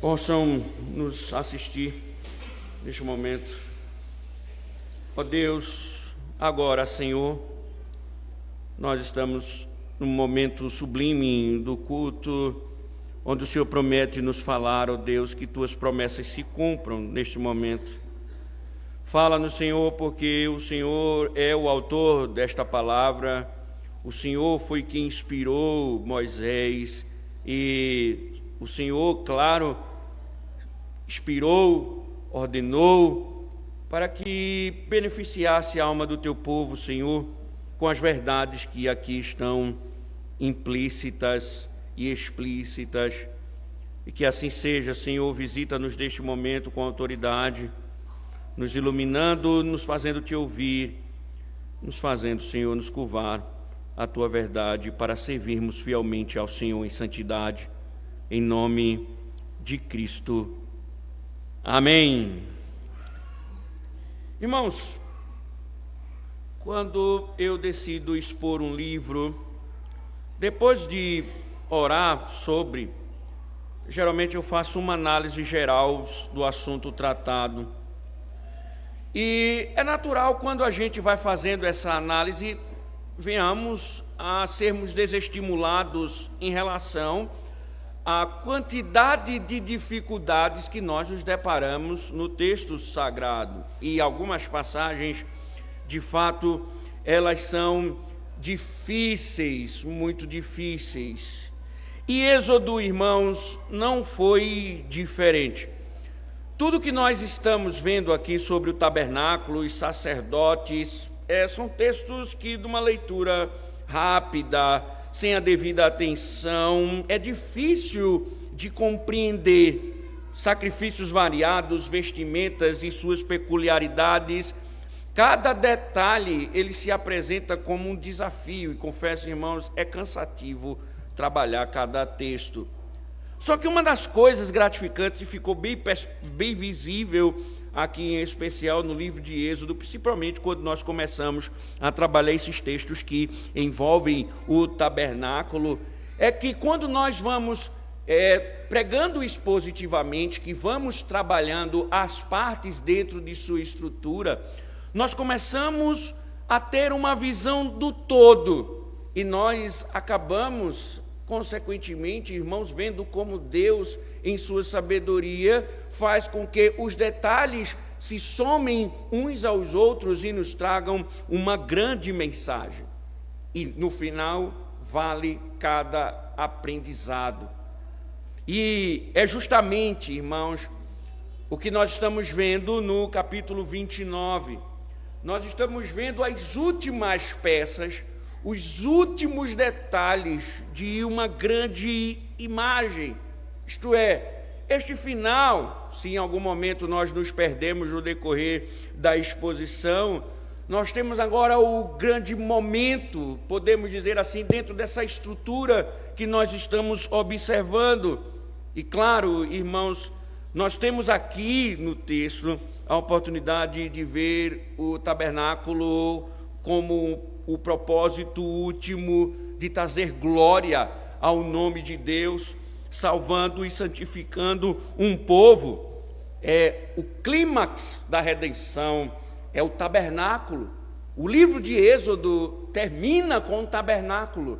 possam nos assistir neste momento. Ó Deus, agora, Senhor, nós estamos num momento sublime do culto, onde o Senhor promete nos falar, ó Deus, que Tuas promessas se cumpram neste momento. Fala-nos, Senhor, porque o Senhor é o autor desta palavra, o Senhor foi quem inspirou Moisés e o Senhor, claro, inspirou, ordenou para que beneficiasse a alma do Teu povo, Senhor, com as verdades que aqui estão implícitas e explícitas. E que assim seja, Senhor, visita-nos neste momento com autoridade, nos iluminando, nos fazendo Te ouvir, nos fazendo, Senhor, nos curvar a Tua verdade para servirmos fielmente ao Senhor em santidade, em nome de Cristo. Amém. Irmãos, quando eu decido expor um livro, depois de orar sobre, geralmente eu faço uma análise geral do assunto tratado. E é natural, quando a gente vai fazendo essa análise, venhamos a sermos desestimulados em relação à quantidade de dificuldades que nós nos deparamos no texto sagrado. E algumas passagens, de fato, elas são difíceis, muito difíceis. E Êxodo, irmãos, não foi diferente. Tudo que nós estamos vendo aqui sobre o tabernáculo, os sacerdotes, são textos que, de uma leitura rápida, sem a devida atenção, é difícil de compreender. Sacrifícios variados, vestimentas e suas peculiaridades, cada detalhe ele se apresenta como um desafio, e confesso, irmãos, é cansativo trabalhar cada texto. Só que uma das coisas gratificantes, e ficou bem visível aqui em especial no livro de Êxodo, principalmente quando nós começamos a trabalhar esses textos que envolvem o tabernáculo, é que quando nós vamos pregando expositivamente, que vamos trabalhando as partes dentro de sua estrutura, nós começamos a ter uma visão do todo, e nós acabamos, consequentemente, irmãos, vendo como Deus, em sua sabedoria, faz com que os detalhes se somem uns aos outros e nos tragam uma grande mensagem. E, no final, vale cada aprendizado. E é justamente, irmãos, o que nós estamos vendo no capítulo 29. Nós estamos vendo as últimas peças, os últimos detalhes de uma grande imagem. Isto é, este final, se em algum momento nós nos perdemos no decorrer da exposição, nós temos agora o grande momento, podemos dizer assim, dentro dessa estrutura que nós estamos observando. E claro, irmãos, nós temos aqui no texto a oportunidade de ver o tabernáculo como o propósito último de trazer glória ao nome de Deus, salvando e santificando um povo. O clímax da redenção é o tabernáculo. O livro de Êxodo termina com o tabernáculo.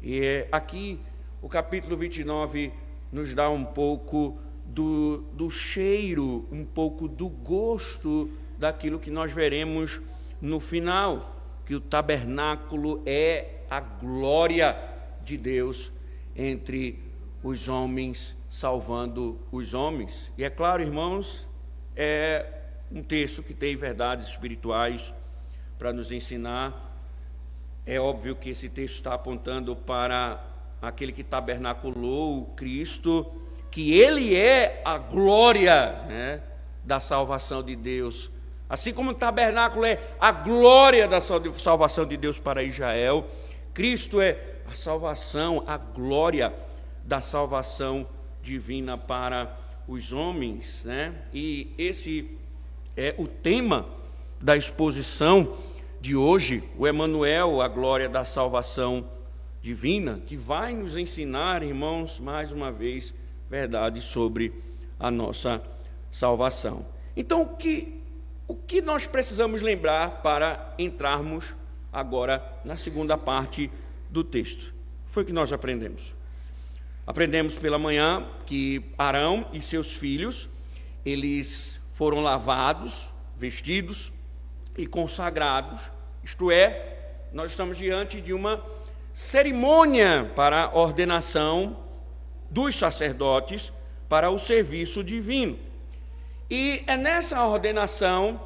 E aqui o capítulo 29 nos dá um pouco do cheiro, um pouco do gosto daquilo que nós veremos no final, que o tabernáculo é a glória de Deus entre os homens, salvando os homens. E é claro, irmãos, é um texto que tem verdades espirituais para nos ensinar. É óbvio que esse texto está apontando para aquele que tabernaculou Cristo, que Ele é a glória, né, da salvação de Deus. Assim como o tabernáculo é a glória da salvação de Deus para Israel, Cristo é a salvação, a glória da salvação divina para os homens, né? E esse é o tema da exposição de hoje, o Emanuel, a glória da salvação divina, que vai nos ensinar, irmãos, mais uma vez, verdade sobre a nossa salvação. Então, o que nós precisamos lembrar para entrarmos agora na segunda parte do texto? Foi o que nós aprendemos. Aprendemos pela manhã que Arão e seus filhos, eles foram lavados, vestidos e consagrados, isto é, nós estamos diante de uma cerimônia para a ordenação dos sacerdotes para o serviço divino. E é nessa ordenação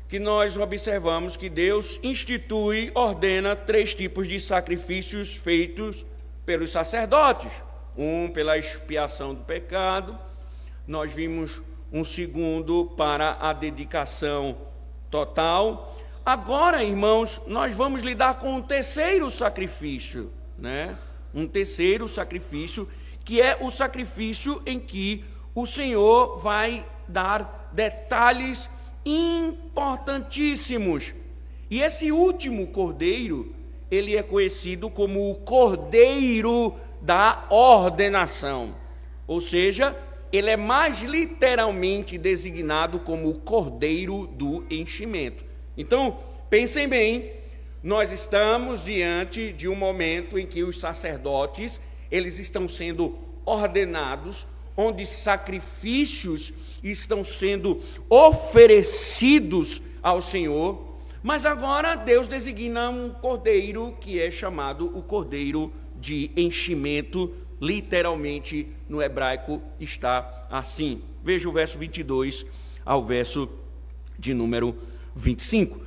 que nós observamos que Deus ordena 3 tipos de sacrifícios feitos pelos sacerdotes. Um pela expiação do pecado, nós vimos um segundo para a dedicação total. Agora, irmãos, nós vamos lidar com um terceiro sacrifício, né? Um terceiro sacrifício, que é o sacrifício em que o Senhor vai dar detalhes importantíssimos. E esse último cordeiro, ele é conhecido como o cordeiro da ordenação. Ou seja, ele é mais literalmente designado como o cordeiro do enchimento. Então, pensem bem, nós estamos diante de um momento em que os sacerdotes, eles estão sendo ordenados, onde sacrifícios estão sendo oferecidos ao Senhor, mas agora Deus designa um cordeiro que é chamado o cordeiro de enchimento, literalmente no hebraico está assim. Veja o verso 22 ao verso de número 25.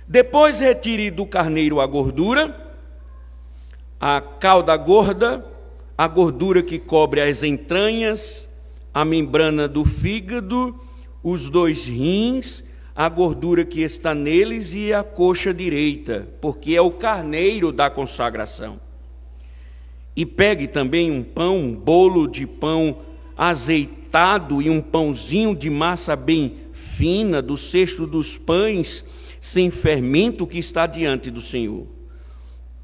Depois retire do carneiro a gordura, a cauda gorda, a gordura que cobre as entranhas, a membrana do fígado, os 2 rins, a gordura que está neles e a coxa direita, porque é o carneiro da consagração. E pegue também um bolo de pão azeitado e um pãozinho de massa bem fina do cesto dos pães sem fermento que está diante do Senhor.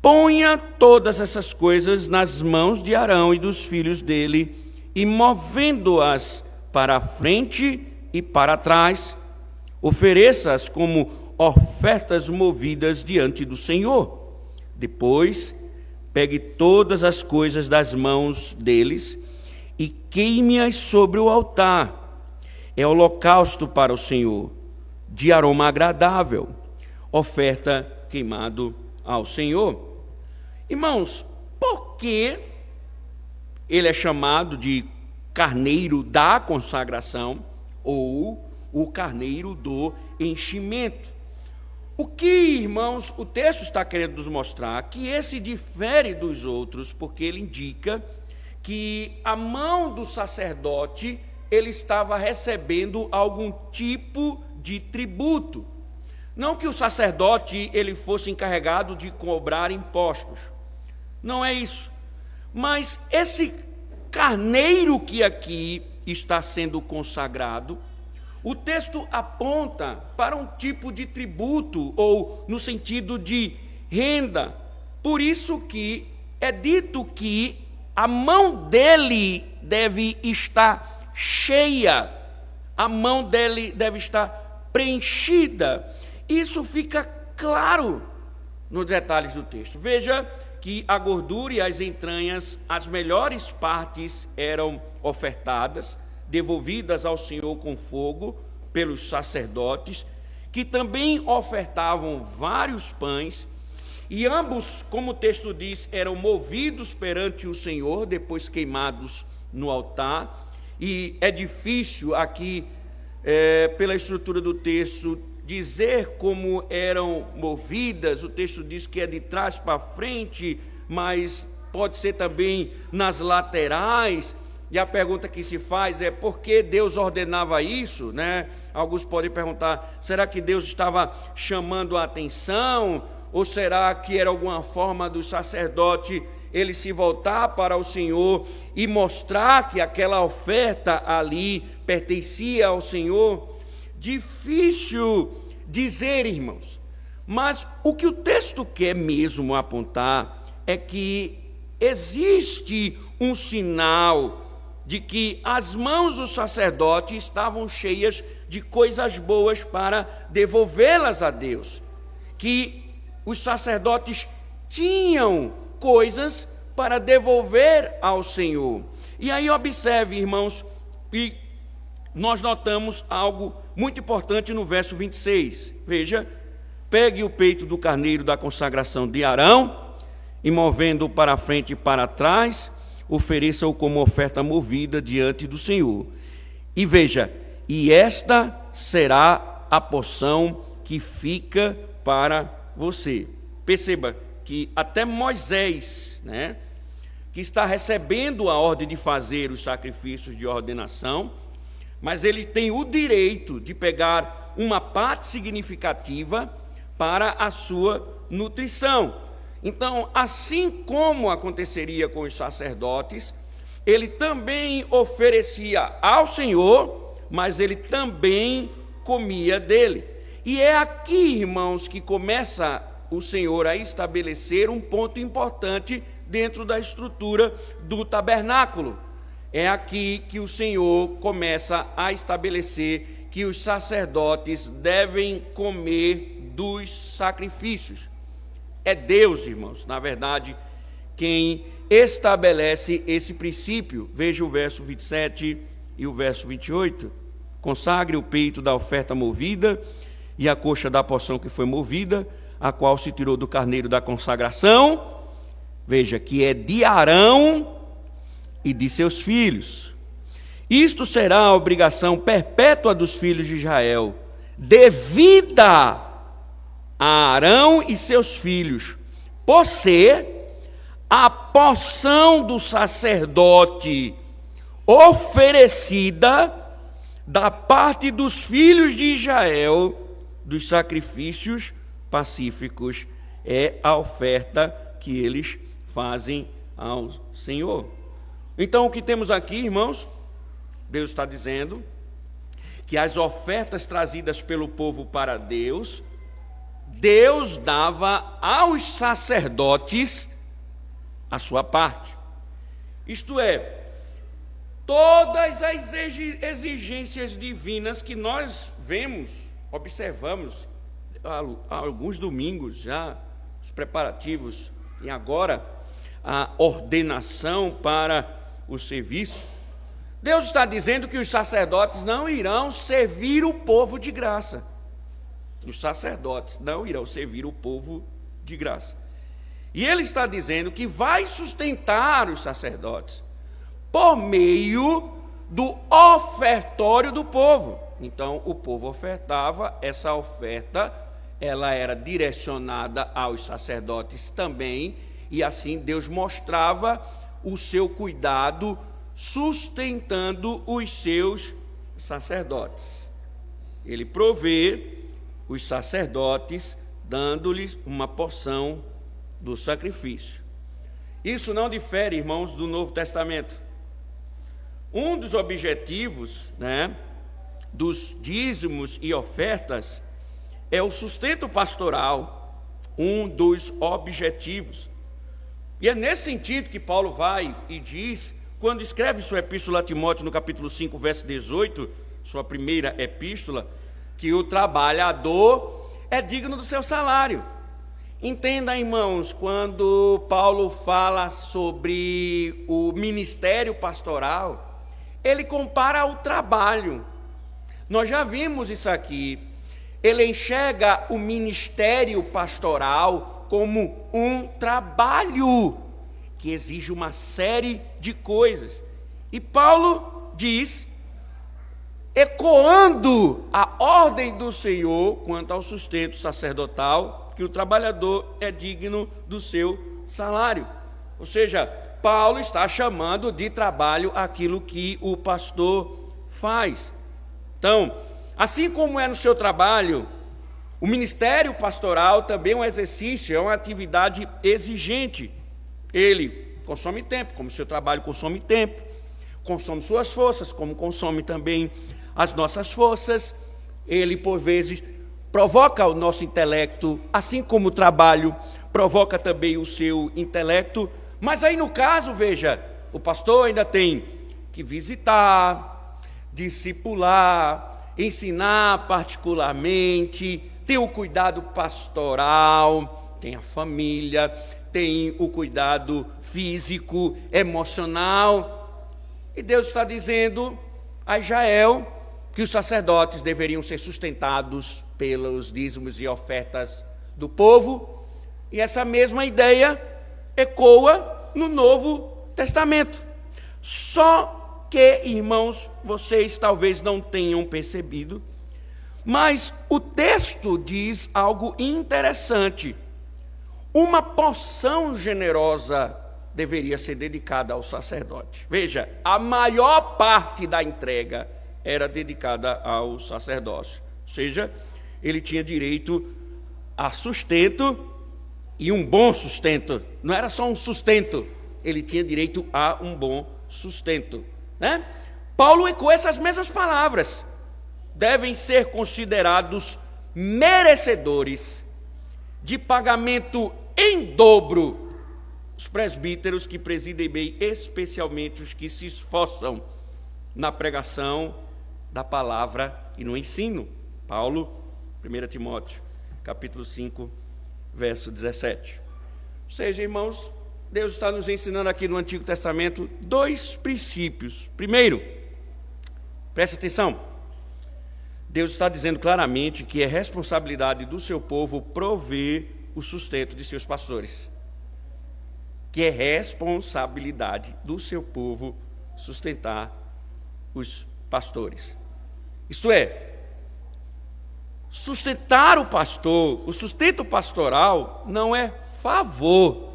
Ponha todas essas coisas nas mãos de Arão e dos filhos dele, e movendo-as para a frente e para trás, ofereça-as como ofertas movidas diante do Senhor. Depois, pegue todas as coisas das mãos deles e queime-as sobre o altar. É holocausto para o Senhor, de aroma agradável, oferta queimado ao Senhor. Irmãos, por que ele é chamado de carneiro da consagração ou o carneiro do enchimento? O que, irmãos, o texto está querendo nos mostrar? Que esse difere dos outros, porque ele indica que a mão do sacerdote, ele estava recebendo algum tipo de tributo. Não que o sacerdote ele fosse encarregado de cobrar impostos. Não é isso. Mas esse carneiro que aqui está sendo consagrado, o texto aponta para um tipo de tributo, ou no sentido de renda. Por isso que é dito que a mão dele deve estar cheia, a mão dele deve estar preenchida. Isso fica claro nos detalhes do texto. Veja que a gordura e as entranhas, as melhores partes eram ofertadas, devolvidas ao Senhor com fogo pelos sacerdotes, que também ofertavam vários pães, e ambos, como o texto diz, eram movidos perante o Senhor, depois queimados no altar. E é difícil aqui, pela estrutura do texto, dizer como eram movidas. O texto diz que é de trás para frente, mas pode ser também nas laterais. E a pergunta que se faz é por que Deus ordenava isso, né? Alguns podem perguntar, será que Deus estava chamando a atenção? Ou será que era alguma forma do sacerdote ele se voltar para o Senhor e mostrar que aquela oferta ali pertencia ao Senhor? Difícil dizer, irmãos. Mas o que o texto quer mesmo apontar é que existe um sinal de que as mãos do sacerdote estavam cheias de coisas boas para devolvê-las a Deus, que os sacerdotes tinham coisas para devolver ao Senhor. E aí observe, irmãos, e nós notamos algo muito importante no verso 26. Veja: pegue o peito do carneiro da consagração de Arão, e movendo-o para frente e para trás, ofereça-o como oferta movida diante do Senhor. E veja, e esta será a porção que fica para você. Perceba que até Moisés, que está recebendo a ordem de fazer os sacrifícios de ordenação, mas ele tem o direito de pegar uma parte significativa para a sua nutrição. Então, assim como aconteceria com os sacerdotes, ele também oferecia ao Senhor, mas ele também comia dele. E é aqui, irmãos, que começa o Senhor a estabelecer um ponto importante dentro da estrutura do tabernáculo. É aqui que o Senhor começa a estabelecer que os sacerdotes devem comer dos sacrifícios. É Deus, irmãos, na verdade, quem estabelece esse princípio. Veja o verso 27 e o verso 28. Consagre o peito da oferta movida e a coxa da porção que foi movida, a qual se tirou do carneiro da consagração. Veja, que é de Arão e de seus filhos. Isto será a obrigação perpétua dos filhos de Israel, devida a Arão e seus filhos, por ser a porção do sacerdote oferecida da parte dos filhos de Israel dos sacrifícios pacíficos. É a oferta que eles fazem ao Senhor. Então, o que temos aqui, irmãos? Deus está dizendo que as ofertas trazidas pelo povo para Deus, Deus dava aos sacerdotes a sua parte. Isto é, todas as exigências divinas que nós vemos, observamos há alguns domingos já, os preparativos e agora a ordenação para o serviço. Deus está dizendo que os sacerdotes não irão servir o povo de graça. Os sacerdotes não irão servir o povo de graça. E Ele está dizendo que vai sustentar os sacerdotes por meio do ofertório do povo. Então, o povo ofertava, essa oferta, ela era direcionada aos sacerdotes também, e assim Deus mostrava o seu cuidado sustentando os seus sacerdotes. Ele provê os sacerdotes, dando-lhes uma porção do sacrifício. Isso não difere, irmãos, do Novo Testamento. Um dos objetivos, dos dízimos e ofertas é o sustento pastoral, um dos objetivos. E é nesse sentido que Paulo vai e diz, quando escreve sua epístola a Timóteo, no capítulo 5, verso 18, sua primeira epístola, que o trabalhador é digno do seu salário. Entenda, irmãos, quando Paulo fala sobre o ministério pastoral, ele compara ao trabalho. Nós já vimos isso aqui. Ele enxerga o ministério pastoral como um trabalho que exige uma série de coisas. E Paulo diz, ecoando a ordem do Senhor quanto ao sustento sacerdotal, que o trabalhador é digno do seu salário. Ou seja, Paulo está chamando de trabalho aquilo que o pastor faz. Então, assim como é no seu trabalho, o ministério pastoral também é um exercício, é uma atividade exigente. Ele consome tempo, como o seu trabalho consome tempo, consome suas forças, como consome também as nossas forças. Ele, por vezes, provoca o nosso intelecto, assim como o trabalho provoca também o seu intelecto, Mas aí no caso, veja, o pastor ainda tem que visitar, discipular, ensinar particularmente, tem o cuidado pastoral, tem a família, tem o cuidado físico, emocional. E Deus está dizendo a Israel que os sacerdotes deveriam ser sustentados pelos dízimos e ofertas do povo, e essa mesma ideia ecoa no Novo Testamento. Só que, irmãos, vocês talvez não tenham percebido, mas o texto diz algo interessante. Uma porção generosa deveria ser dedicada ao sacerdote. Veja, a maior parte da entrega era dedicada ao sacerdócio. Ou seja, ele tinha direito a sustento, e um bom sustento. Não era só um sustento, ele tinha direito a um bom sustento, né? Paulo ecoa essas mesmas palavras. Devem ser considerados merecedores de pagamento em dobro os presbíteros que presidem bem, especialmente os que se esforçam na pregação da palavra e no ensino. Paulo, 1 Timóteo, capítulo 5, verso 17. Ou seja, irmãos, Deus está nos ensinando aqui no Antigo Testamento dois princípios. Primeiro, preste atenção, Deus está dizendo claramente que é responsabilidade do seu povo prover o sustento de seus pastores. Que é responsabilidade do seu povo sustentar os pastores. Isto é, sustentar o pastor, o sustento pastoral não é favor,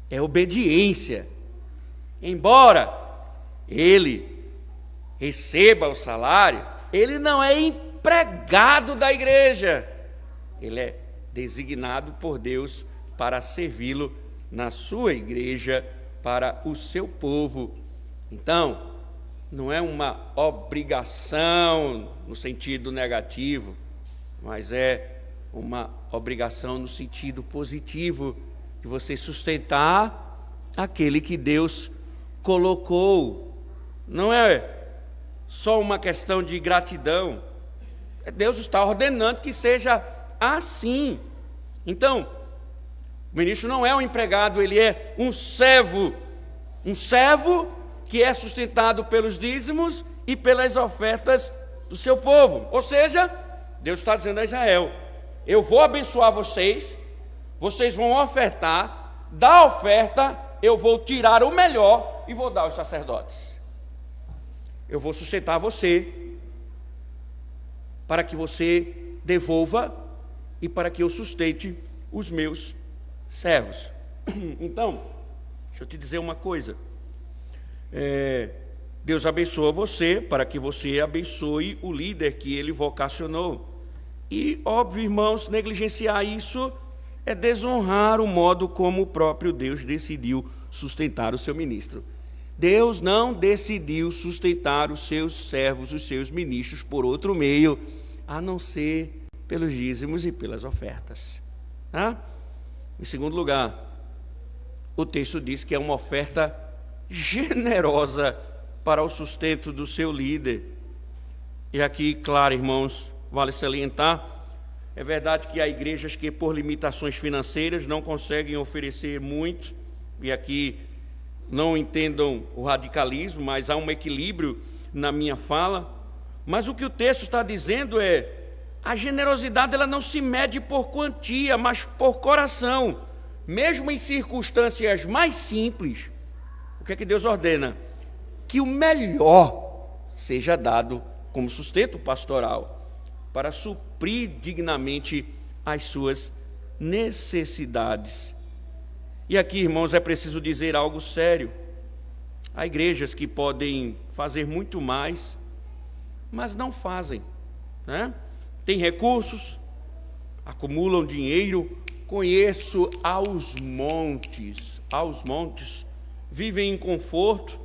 é obediência. Embora ele receba o salário, ele não é empregado da igreja, ele é designado por Deus para servi-lo na sua igreja, para o seu povo. Então, não é uma obrigação no sentido negativo, mas é uma obrigação no sentido positivo, de você sustentar aquele que Deus colocou. Não é só uma questão de gratidão, Deus está ordenando que seja assim. Então, o ministro não é um empregado, ele é um servo que é sustentado pelos dízimos e pelas ofertas do seu povo. Ou seja, Deus está dizendo a Israel: eu vou abençoar vocês, vocês vão ofertar, da oferta eu vou tirar o melhor e vou dar aos sacerdotes. Eu vou sustentar você, para que você devolva e para que eu sustente os meus servos. Então, deixa eu te dizer uma coisa. Deus abençoa você para que você abençoe o líder que ele vocacionou. E, óbvio, irmãos, negligenciar isso é desonrar o modo como o próprio Deus decidiu sustentar o seu ministro. Deus não decidiu sustentar os seus servos, os seus ministros, por outro meio, a não ser pelos dízimos e pelas ofertas. Em segundo lugar, o texto diz que é uma oferta generosa para o sustento do seu líder. E aqui, claro, irmãos, vale salientar, é verdade que há igrejas que por limitações financeiras não conseguem oferecer muito, e aqui não entendam o radicalismo, mas há um equilíbrio na minha fala. Mas o que o texto está dizendo é: a generosidade ela não se mede por quantia, mas por coração. Mesmo em circunstâncias mais simples, o que é que Deus ordena? Que o melhor seja dado como sustento pastoral, para suprir dignamente as suas necessidades. E aqui, irmãos, é preciso dizer algo sério. Há igrejas que podem fazer muito mais, mas não fazem, né? Tem recursos, acumulam dinheiro, conheço aos montes, vivem em conforto,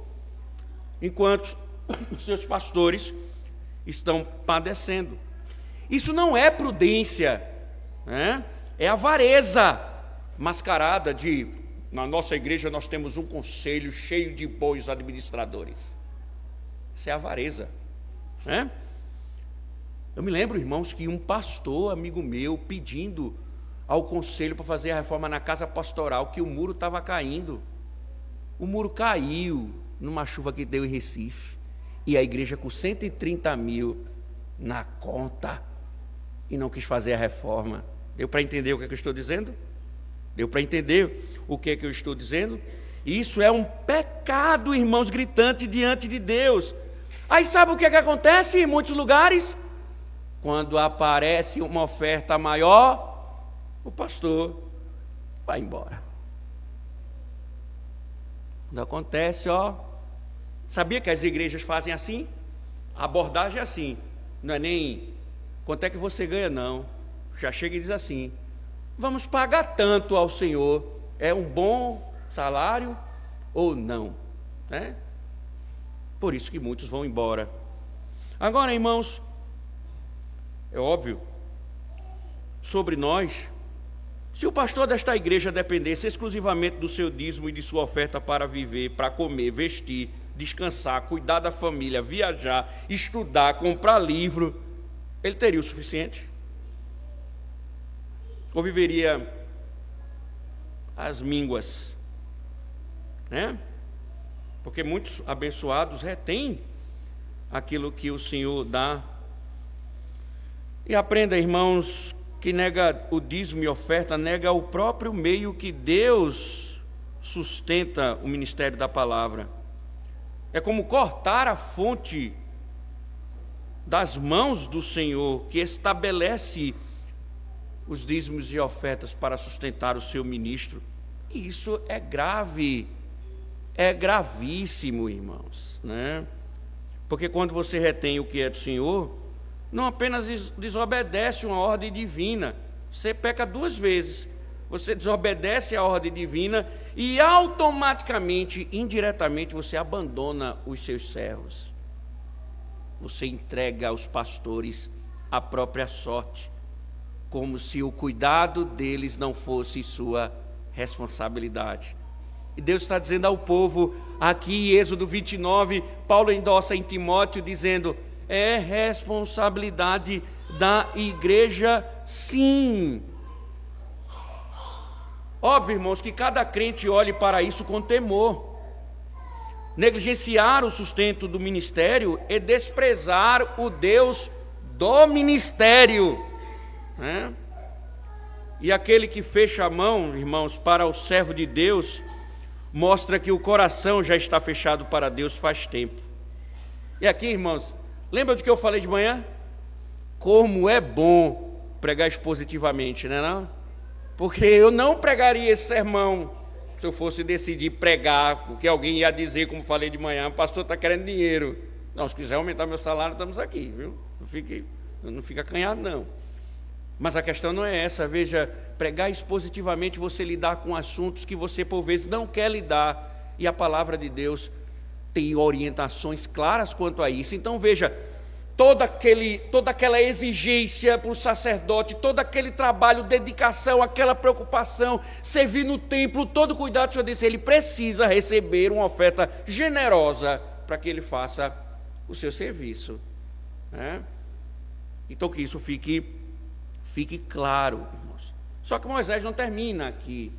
enquanto seus pastores estão padecendo. Isso não é prudência, né? É avareza mascarada de na nossa igreja nós temos um conselho cheio de bons administradores. Isso é avareza, né? Eu me lembro, irmãos, que um pastor, amigo meu, pedindo ao conselho para fazer a reforma na casa pastoral, que o muro estava caindo. O muro caiu numa chuva que deu em Recife, e a igreja com 130 mil na conta, e não quis fazer a reforma. Deu para entender o que eu estou dizendo? Deu para entender o que eu estou dizendo? Isso é um pecado, irmãos, gritante diante de Deus. Aí sabe o que acontece em muitos lugares? Quando aparece uma oferta maior, o pastor vai embora. Quando acontece, sabia que as igrejas fazem assim? A abordagem é assim, não é nem quanto é que você ganha, não. Já chega e diz assim: vamos pagar tanto ao Senhor, é um bom salário ou não, né? Por isso que muitos vão embora. Agora, irmãos, é óbvio, sobre nós, se o pastor desta igreja dependesse exclusivamente do seu dízimo e de sua oferta para viver, para comer, vestir, descansar, cuidar da família, viajar, estudar, comprar livro, ele teria o suficiente? Ou viveria às mínguas, né? Porque muitos abençoados retêm aquilo que o Senhor dá. E aprenda, irmãos, que nega o dízimo e oferta, nega o próprio meio que Deus sustenta o ministério da palavra. É como cortar a fonte das mãos do Senhor, que estabelece os dízimos e ofertas para sustentar o seu ministro. E isso é grave, é gravíssimo, irmãos, né? Porque quando você retém o que é do Senhor, não apenas desobedece uma ordem divina, você peca duas vezes. Você desobedece a ordem divina e automaticamente, indiretamente, você abandona os seus servos. Você entrega aos pastores a própria sorte, como se o cuidado deles não fosse sua responsabilidade. E Deus está dizendo ao povo, aqui em Êxodo 29, Paulo endossa em Timóteo, dizendo: é responsabilidade da igreja, sim. Óbvio, irmãos, que cada crente olhe para isso com temor. Negligenciar o sustento do ministério é desprezar o Deus do ministério, né? E aquele que fecha a mão, irmãos, para o servo de Deus, mostra que o coração já está fechado para Deus faz tempo. E aqui, irmãos, lembra do que eu falei de manhã? Como é bom pregar expositivamente, não é não? Porque eu não pregaria esse sermão se eu fosse decidir pregar, porque alguém ia dizer, como falei de manhã: o pastor está querendo dinheiro. Não, se quiser aumentar meu salário, estamos aqui, viu? Não fica acanhado, não. Mas a questão não é essa. Veja, pregar expositivamente, você lidar com assuntos que você por vezes não quer lidar, e a palavra de Deus tem orientações claras quanto a isso. Então veja, toda aquela exigência para o sacerdote, todo aquele trabalho, dedicação, aquela preocupação, servir no templo, todo cuidado, o Senhor disse, ele precisa receber uma oferta generosa para que ele faça o seu serviço, né? Então que isso fique claro, irmãos. Só que Moisés não termina aqui.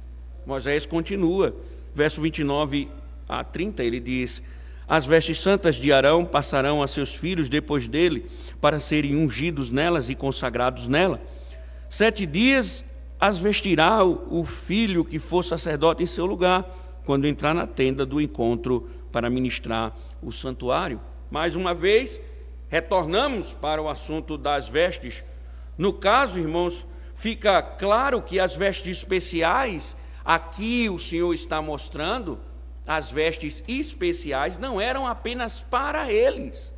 Moisés continua, verso 29 a 30, ele diz: as vestes santas de Arão passarão a seus filhos depois dele, para serem ungidos nelas e consagrados nela. 7 dias as vestirá o filho que for sacerdote em seu lugar, quando entrar na tenda do encontro para ministrar o santuário. Mais uma vez, retornamos para o assunto das vestes. No caso, irmãos, fica claro que as vestes especiais, aqui o Senhor está mostrando, as vestes especiais não eram apenas para eles,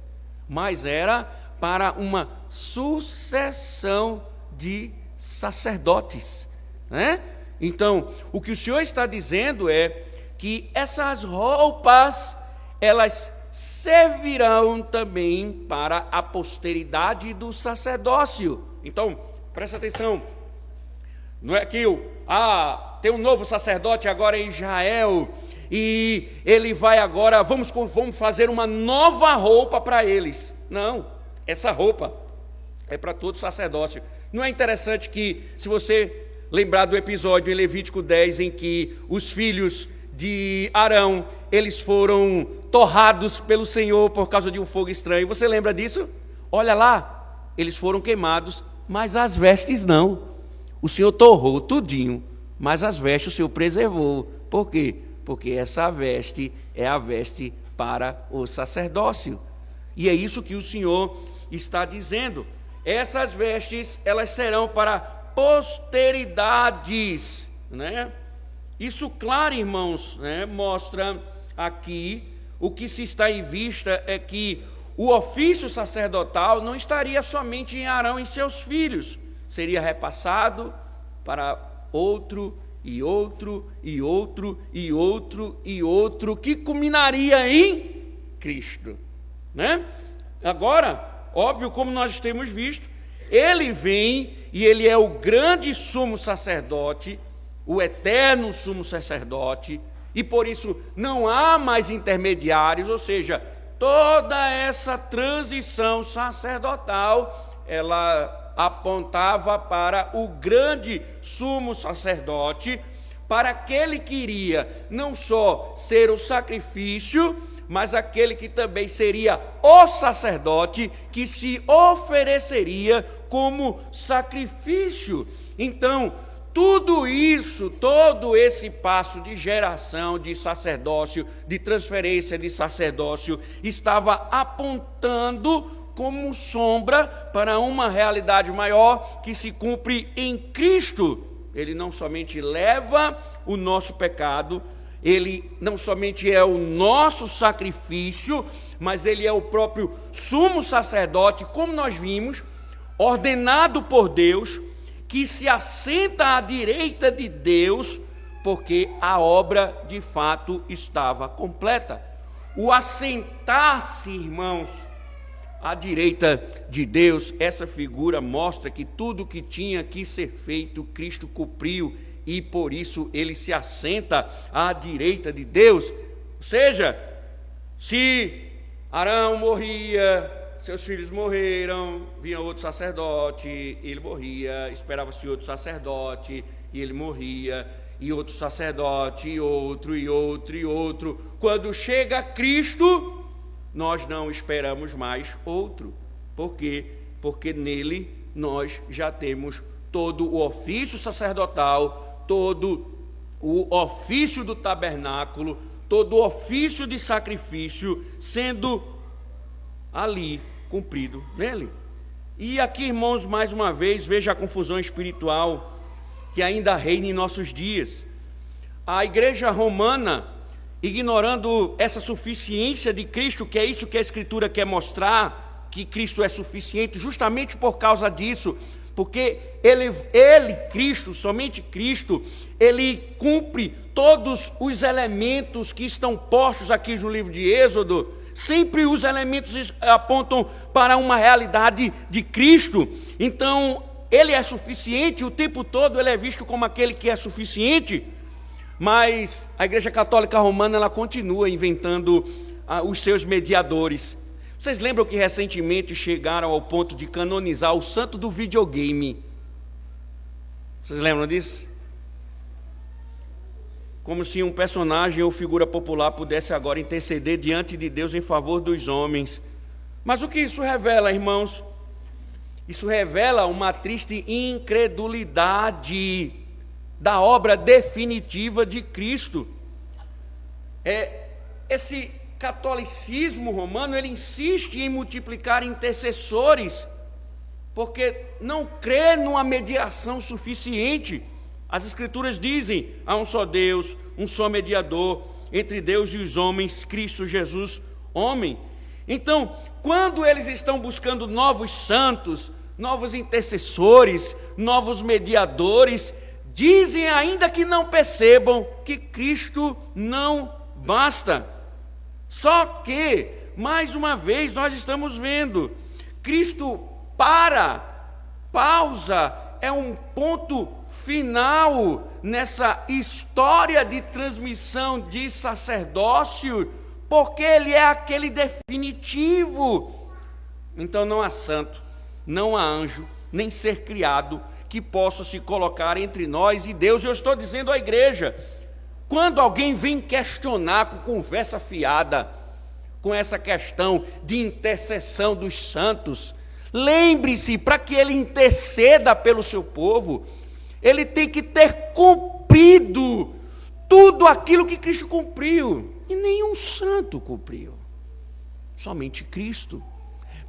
mas era para uma sucessão de sacerdotes, né? Então, o que o Senhor está dizendo é que essas roupas, elas servirão também para a posteridade do sacerdócio. Então, presta atenção, não é que tem um novo sacerdote agora em Israel, e ele vai agora, vamos fazer uma nova roupa para eles. Não, essa roupa é para todo sacerdócio. Não é interessante que, se você lembrar do episódio em Levítico 10, em que os filhos de Arão, eles foram torrados pelo Senhor por causa de um fogo estranho, você lembra disso? Olha lá, eles foram queimados, mas as vestes não. O Senhor torrou tudinho, mas as vestes o Senhor preservou. Por quê? Porque essa veste é a veste para o sacerdócio. E é isso que o Senhor está dizendo. Essas vestes, elas serão para posteridades, né? Isso, claro, irmãos, né, mostra aqui, o que se está em vista é que o ofício sacerdotal não estaria somente em Arão e seus filhos, seria repassado para outro e outro e outro e outro e outro, que culminaria em Cristo, né? Agora, óbvio, como nós temos visto, ele vem e ele é o grande sumo sacerdote, o eterno sumo sacerdote, e por isso não há mais intermediários, ou seja, toda essa transição sacerdotal, ela apontava para o grande sumo sacerdote, para aquele que iria não só ser o sacrifício, mas aquele que também seria o sacerdote, que se ofereceria como sacrifício. Então, tudo isso, todo esse passo de geração de sacerdócio, de transferência de sacerdócio, estava apontando como sombra para uma realidade maior que se cumpre em Cristo. Ele não somente leva o nosso pecado, ele não somente é o nosso sacrifício, mas ele é o próprio sumo sacerdote, como nós vimos, ordenado por Deus, que se assenta à direita de Deus, porque a obra de fato estava completa. O assentar-se, irmãos, à direita de Deus, essa figura mostra que tudo que tinha que ser feito, Cristo cumpriu, e por isso ele se assenta à direita de Deus. Ou seja, se Arão morria, seus filhos morreram, vinha outro sacerdote, ele morria, esperava-se outro sacerdote, e ele morria, e outro sacerdote, e outro, e outro, e outro. Quando chega Cristo, nós não esperamos mais outro. Por quê? Porque nele nós já temos todo o ofício sacerdotal, todo o ofício do tabernáculo, todo o ofício de sacrifício sendo ali cumprido nele. E aqui, irmãos, mais uma vez, veja a confusão espiritual que ainda reina em nossos dias. A igreja romana, ignorando essa suficiência de Cristo, que é isso que a Escritura quer mostrar, que Cristo é suficiente, justamente por causa disso, porque ele, Cristo, somente Cristo, ele cumpre todos os elementos que estão postos aqui no livro de Êxodo. Sempre os elementos apontam para uma realidade de Cristo. Então, ele é suficiente, o tempo todo ele é visto como aquele que é suficiente. Mas a Igreja Católica Romana, ela continua inventando os seus mediadores. Vocês lembram que recentemente chegaram ao ponto de canonizar o santo do videogame? Vocês lembram disso? Como se um personagem ou figura popular pudesse agora interceder diante de Deus em favor dos homens. Mas o que isso revela, irmãos? Isso revela uma triste incredulidade da obra definitiva de Cristo. Esse catolicismo romano, ele insiste em multiplicar intercessores, porque não crê numa mediação suficiente. As Escrituras dizem, há um só Deus, um só mediador, entre Deus e os homens, Cristo Jesus, homem. Então, quando eles estão buscando novos santos, novos intercessores, novos mediadores, dizem ainda que não percebam que Cristo não basta. Só que, mais uma vez, nós estamos vendo, Cristo pausa é um ponto final nessa história de transmissão de sacerdócio, porque ele é aquele definitivo. Então não há santo, não há anjo, nem ser criado que possa se colocar entre nós e Deus. Eu estou dizendo à igreja, quando alguém vem questionar com conversa fiada, com essa questão de intercessão dos santos, lembre-se, para que ele interceda pelo seu povo, ele tem que ter cumprido tudo aquilo que Cristo cumpriu, e nenhum santo cumpriu, somente Cristo.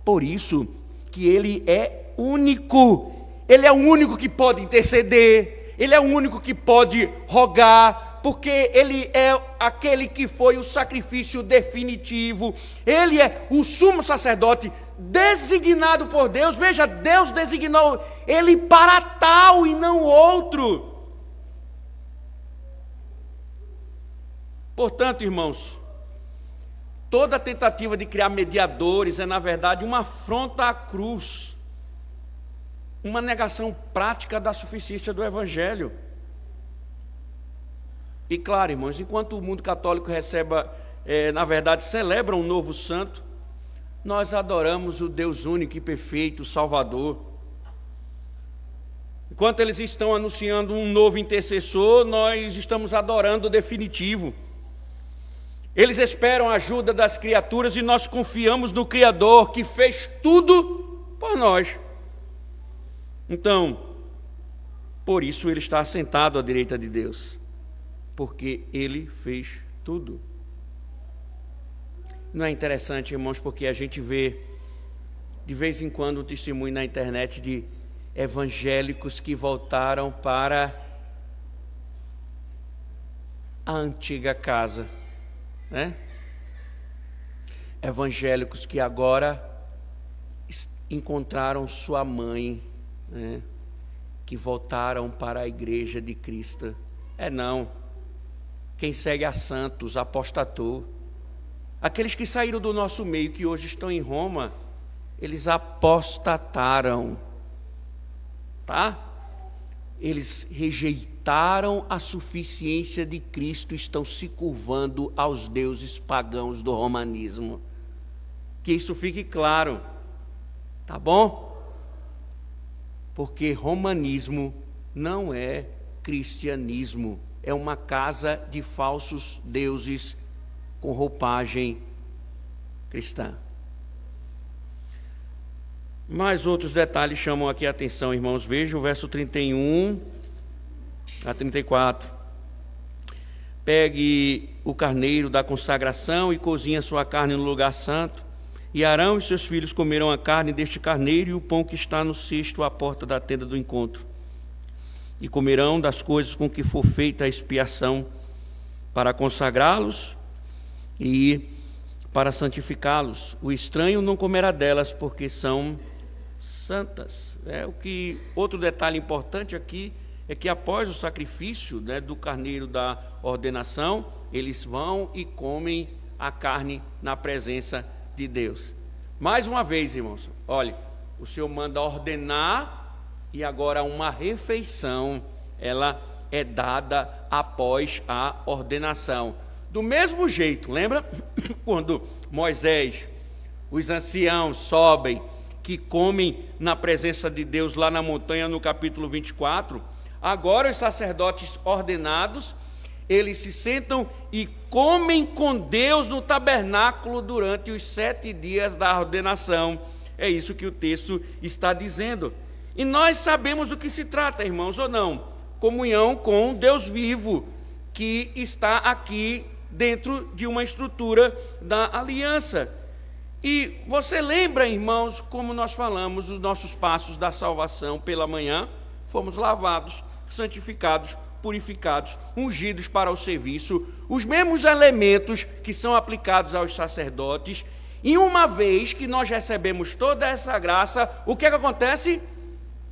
Por isso que ele é único, ele é o único que pode interceder, ele é o único que pode rogar, porque ele é aquele que foi o sacrifício definitivo, ele é o sumo sacerdote designado por Deus. Veja, Deus designou ele para tal e não outro. Portanto, irmãos, toda tentativa de criar mediadores é, na verdade, uma afronta à cruz, uma negação prática da suficiência do Evangelho. E claro, irmãos, enquanto o mundo católico na verdade, celebra um novo santo, nós adoramos o Deus único e perfeito, o Salvador. Enquanto eles estão anunciando um novo intercessor, nós estamos adorando o definitivo. Eles esperam a ajuda das criaturas e nós confiamos no Criador, que fez tudo por nós. Então, por isso ele está assentado à direita de Deus, porque ele fez tudo. Não é interessante, irmãos, porque a gente vê de vez em quando um testemunho na internet de evangélicos que voltaram para a antiga casa, né? Evangélicos que agora encontraram sua mãe, né? Que voltaram para a igreja de Cristo. Não. Quem segue a santos apostatou. Aqueles que saíram do nosso meio, que hoje estão em Roma, eles apostataram, tá? Eles rejeitaram a suficiência de Cristo, estão se curvando aos deuses pagãos do romanismo. Que isso fique claro, tá bom? Porque romanismo não é cristianismo, é uma casa de falsos deuses com roupagem cristã. Mais outros detalhes chamam aqui a atenção, irmãos. Veja o verso 31 a 34. Pegue o carneiro da consagração e cozinhe a sua carne no lugar santo, e Arão e seus filhos comerão a carne deste carneiro e o pão que está no cesto à porta da tenda do encontro, e comerão das coisas com que for feita a expiação, para consagrá-los e para santificá-los. O estranho não comerá delas, porque são santas. Outro detalhe importante aqui é que após o sacrifício, né, do carneiro da ordenação, eles vão e comem a carne na presença de Deus. Mais uma vez, irmãos, olha, o Senhor manda ordenar, e agora uma refeição, ela é dada após a ordenação. Do mesmo jeito, lembra quando Moisés, os anciãos sobem, que comem na presença de Deus lá na montanha, no capítulo 24, agora os sacerdotes ordenados, eles se sentam e comem com Deus no tabernáculo durante os 7 dias da ordenação. É isso que o texto está dizendo. E nós sabemos do que se trata, irmãos, ou não? Comunhão com Deus vivo, que está aqui dentro de uma estrutura da aliança. E você lembra, irmãos, como nós falamos, os nossos passos da salvação pela manhã, fomos lavados, santificados, purificados, ungidos para o serviço, os mesmos elementos que são aplicados aos sacerdotes. E uma vez que nós recebemos toda essa graça, o que acontece?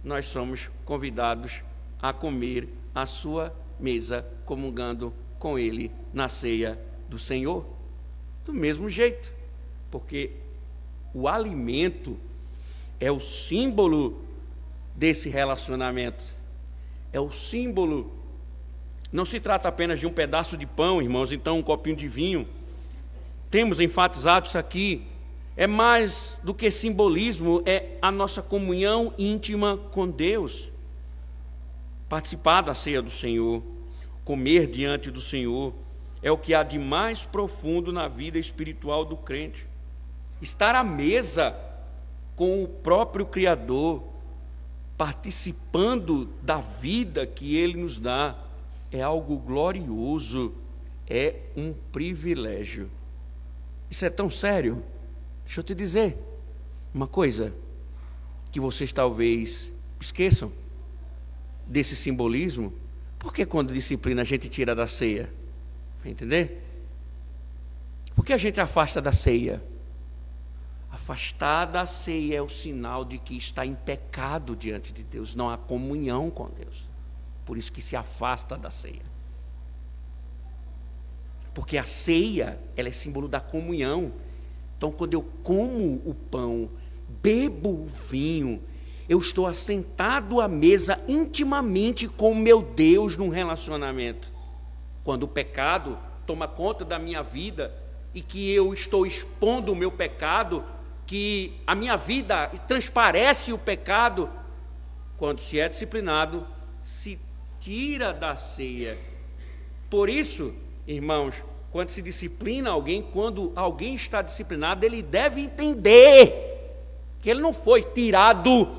Nós somos convidados a comer à sua mesa, comungando com ele na ceia do Senhor. Do mesmo jeito, porque o alimento é o símbolo desse relacionamento. É o símbolo. Não se trata apenas de um pedaço de pão, irmãos, então um copinho de vinho. Temos enfatizado isso aqui. É mais do que simbolismo, é a nossa comunhão íntima com Deus. Participar da ceia do Senhor, comer diante do Senhor, é o que há de mais profundo na vida espiritual do crente. Estar à mesa com o próprio Criador, participando da vida que Ele nos dá, é algo glorioso, é um privilégio. Isso é tão sério. Deixa eu te dizer uma coisa que vocês talvez esqueçam desse simbolismo. Por que quando disciplina a gente tira da ceia? Vai entender? Por que a gente afasta da ceia? Afastar da ceia é o sinal de que está em pecado diante de Deus, não há comunhão com Deus. Por isso que se afasta da ceia. Porque a ceia, ela é símbolo da comunhão. Então, quando eu como o pão, bebo o vinho, eu estou assentado à mesa intimamente com o meu Deus num relacionamento. Quando o pecado toma conta da minha vida e que eu estou expondo o meu pecado, que a minha vida transparece o pecado, quando se é disciplinado, se tira da ceia. Por isso, irmãos, quando se disciplina alguém, quando alguém está disciplinado, ele deve entender que ele não foi tirado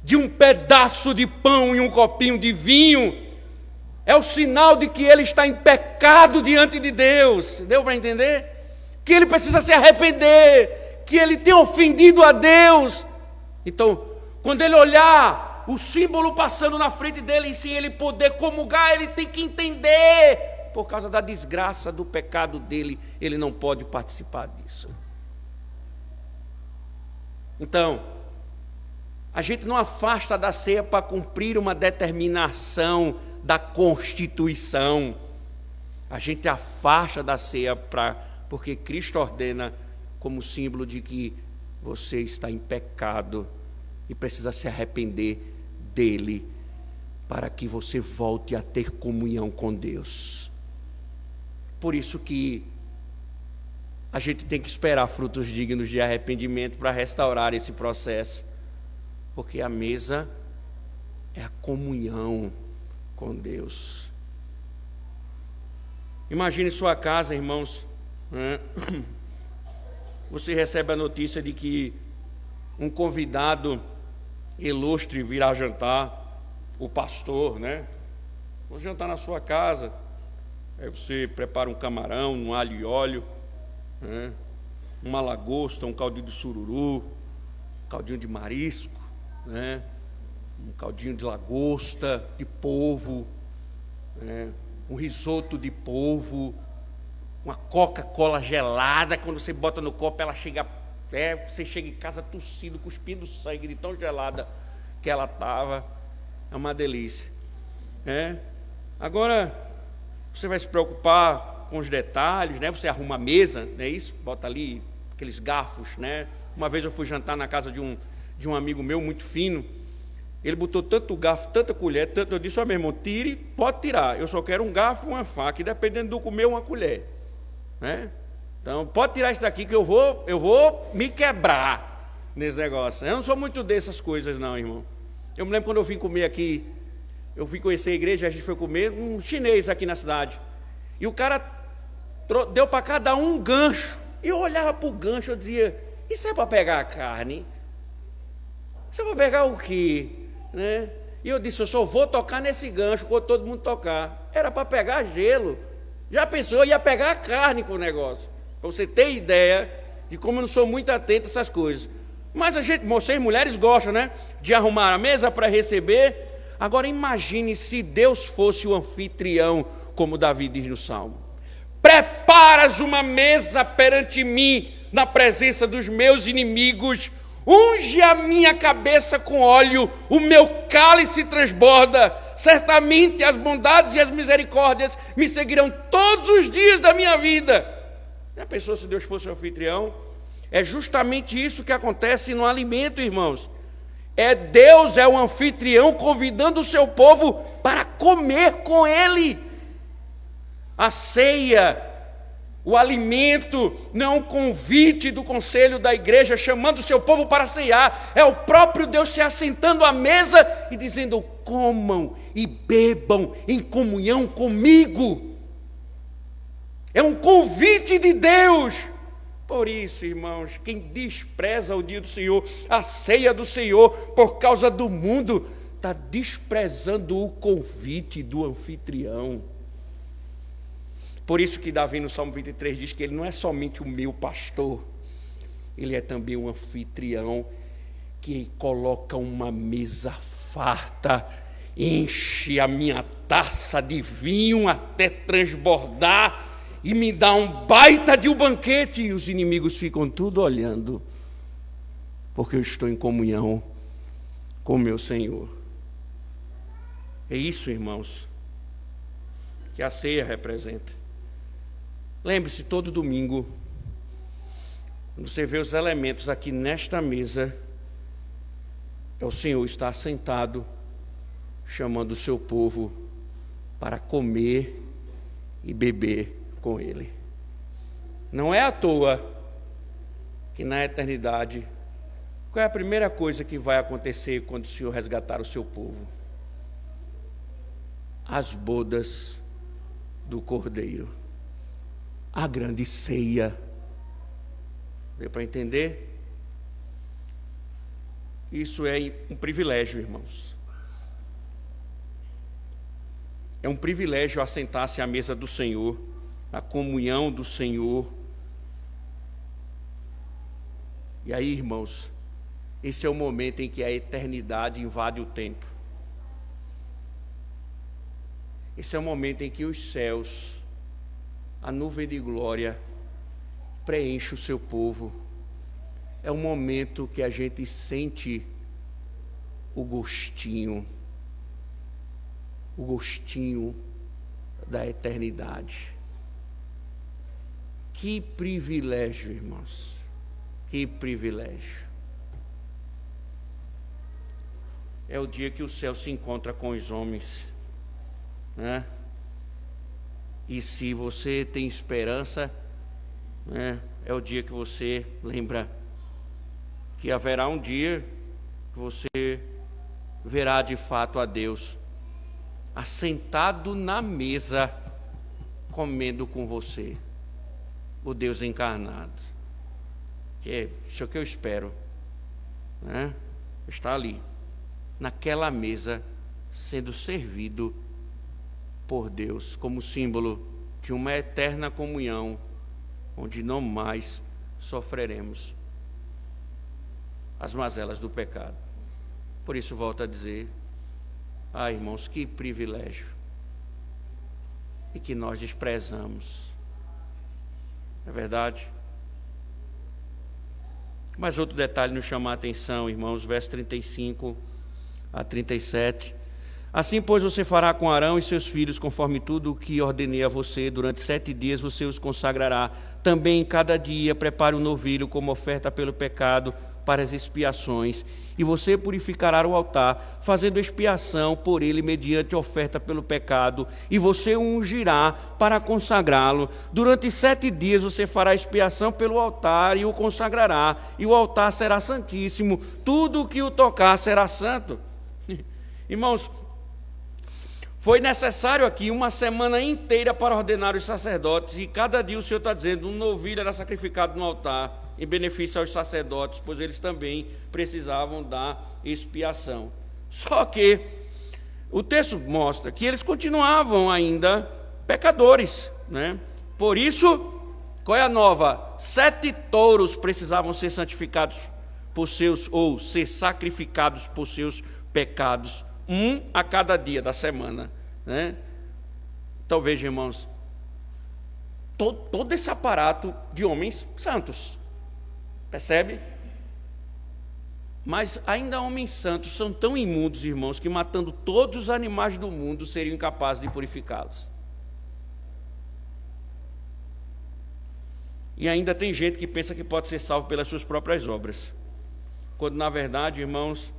de um pedaço de pão e um copinho de vinho. É o sinal de que ele está em pecado diante de Deus. Deu para entender? Que ele precisa se arrepender, que ele tem ofendido a Deus. Então, quando ele olhar o símbolo passando na frente dele, e se ele poder comungar, ele tem que entender. Por causa da desgraça do pecado dele, ele não pode participar disso. Então, a gente não afasta da ceia para cumprir uma determinação da Constituição. A gente afasta da ceia porque Cristo ordena como símbolo de que você está em pecado e precisa se arrepender dele para que você volte a ter comunhão com Deus. Por isso que a gente tem que esperar frutos dignos de arrependimento para restaurar esse processo. Porque a mesa é a comunhão com Deus. Imagine sua casa, irmãos, né? Você recebe a notícia de que um convidado ilustre virá jantar, o pastor, né? Vou jantar na sua casa. Aí você prepara um camarão, um alho e óleo, né? Uma lagosta, um caldinho de sururu, um caldinho de marisco, né? Um caldinho de lagosta, de polvo, né? Um risoto de polvo, uma Coca-Cola gelada. Quando você bota no copo, ela chega, você chega em casa tossindo, cuspindo sangue de tão gelada que ela estava. É uma delícia. Agora, você vai se preocupar com os detalhes, né? Você arruma a mesa, não é isso? Bota ali aqueles garfos, né? Uma vez eu fui jantar na casa de um amigo meu muito fino. Ele botou tanto garfo, tanta colher, tanto. Eu disse: ó, meu irmão, tire, pode tirar. Eu só quero um garfo e uma faca, e dependendo do comer, uma colher, né? Então, pode tirar isso daqui que eu vou me quebrar nesse negócio. Eu não sou muito dessas coisas, não, irmão. Eu me lembro quando eu vim comer aqui, eu fui conhecer a igreja, a gente foi comer um chinês aqui na cidade. E o cara deu para cada um gancho. E eu olhava para o gancho, eu dizia: isso é para pegar a carne? Isso é para pegar o quê? Né? E eu disse: eu só vou tocar nesse gancho quando todo mundo tocar. Era para pegar gelo. Já pensou? Eu ia pegar a carne com o negócio. Para você ter ideia de como eu não sou muito atento a essas coisas. Mas a gente, vocês mulheres gostam, né? De arrumar a mesa para receber. Agora imagine se Deus fosse o anfitrião, como Davi diz no Salmo: preparas uma mesa perante mim, na presença dos meus inimigos, unge a minha cabeça com óleo, o meu cálice transborda, certamente as bondades e as misericórdias me seguirão todos os dias da minha vida. Já pensou se Deus fosse o anfitrião? É justamente isso que acontece no alimento, irmãos. Deus é o anfitrião convidando o seu povo para comer com Ele. A ceia, o alimento, não é um convite do conselho da igreja chamando o seu povo para ceiar. É o próprio Deus se assentando à mesa e dizendo: comam e bebam em comunhão comigo. É um convite de Deus. Por isso, irmãos, quem despreza o dia do Senhor, a ceia do Senhor, por causa do mundo, está desprezando o convite do anfitrião. Por isso que Davi no Salmo 23 diz que ele não é somente o meu pastor, ele é também um anfitrião que coloca uma mesa farta, enche a minha taça de vinho até transbordar e me dá um baita de um banquete, e os inimigos ficam tudo olhando, porque eu estou em comunhão com o meu Senhor. É isso, irmãos, que a ceia representa. Lembre-se, todo domingo, quando você vê os elementos aqui nesta mesa, é o Senhor está sentado, chamando o seu povo para comer e beber com Ele. Não é à toa que na eternidade, qual é a primeira coisa que vai acontecer quando o Senhor resgatar o seu povo? As bodas do Cordeiro, a grande ceia. Deu para entender? Isso é um privilégio, irmãos. É um privilégio assentar-se à mesa do Senhor, na comunhão do Senhor. E aí, irmãos, esse é o momento em que a eternidade invade o tempo. Esse é o momento em que os céus, a nuvem de glória, preenche o seu povo. É um momento que a gente sente o gostinho da eternidade. Que privilégio, irmãos, que privilégio. É o dia que o céu se encontra com os homens, né? E se você tem esperança, né, é o dia que você lembra que haverá um dia que você verá de fato a Deus assentado na mesa, comendo com você, o Deus encarnado, que é isso que eu espero, né? Está ali, naquela mesa, sendo servido por Deus, como símbolo de uma eterna comunhão, onde não mais sofreremos as mazelas do pecado. Por isso volto a dizer, irmãos, que privilégio, e que nós desprezamos, não é verdade? Mas outro detalhe nos chama a atenção, irmãos, verso 35 a 37. Assim, pois, você fará com Arão e seus filhos, conforme tudo o que ordenei a você. Durante 7 dias você os consagrará. Também em cada dia prepare um novilho como oferta pelo pecado para as expiações. E você purificará o altar, fazendo expiação por ele mediante oferta pelo pecado. E você o ungirá para consagrá-lo. Durante 7 dias você fará expiação pelo altar e o consagrará. E o altar será santíssimo. Tudo o que o tocar será santo. Irmãos, foi necessário aqui uma semana inteira para ordenar os sacerdotes, e cada dia o Senhor está dizendo, um novilho era sacrificado no altar, em benefício aos sacerdotes, pois eles também precisavam da expiação. Só que o texto mostra que eles continuavam ainda pecadores, né? Por isso, qual é a nova? 7 touros precisavam ser santificados por seus, ou ser sacrificados por seus pecados, um a cada dia da semana, né? Então veja, irmãos, todo esse aparato de homens santos, percebe? Mas ainda homens santos são tão imundos, irmãos, que matando todos os animais do mundo seriam incapazes de purificá-los. E ainda tem gente que pensa que pode ser salvo pelas suas próprias obras, quando na verdade, irmãos,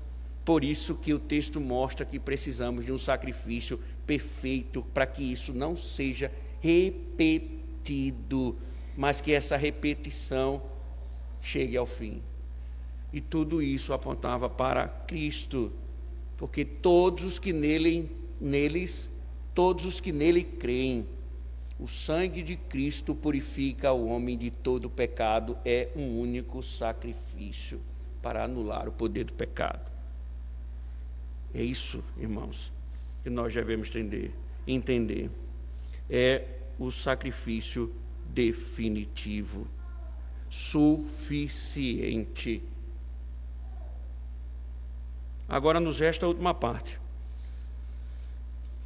Por isso que o texto mostra que precisamos de um sacrifício perfeito para que isso não seja repetido, mas que essa repetição chegue ao fim. E tudo isso apontava para Cristo, porque todos os que nele creem, o sangue de Cristo purifica o homem de todo pecado, é um único sacrifício para anular o poder do pecado. É isso, irmãos, que nós devemos entender. É o sacrifício definitivo, suficiente. Agora nos resta a última parte.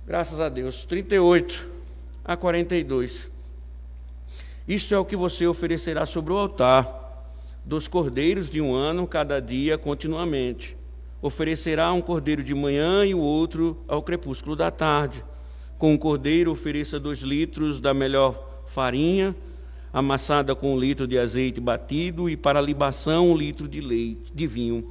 Graças a Deus, 38 a 42. Isto é o que você oferecerá sobre o altar, 2 cordeiros de 1 ano cada dia continuamente. Oferecerá um cordeiro de manhã e o outro ao crepúsculo da tarde. Com um cordeiro ofereça 2 litros da melhor farinha, amassada com 1 litro de azeite batido, e para a libação 1 litro de vinho.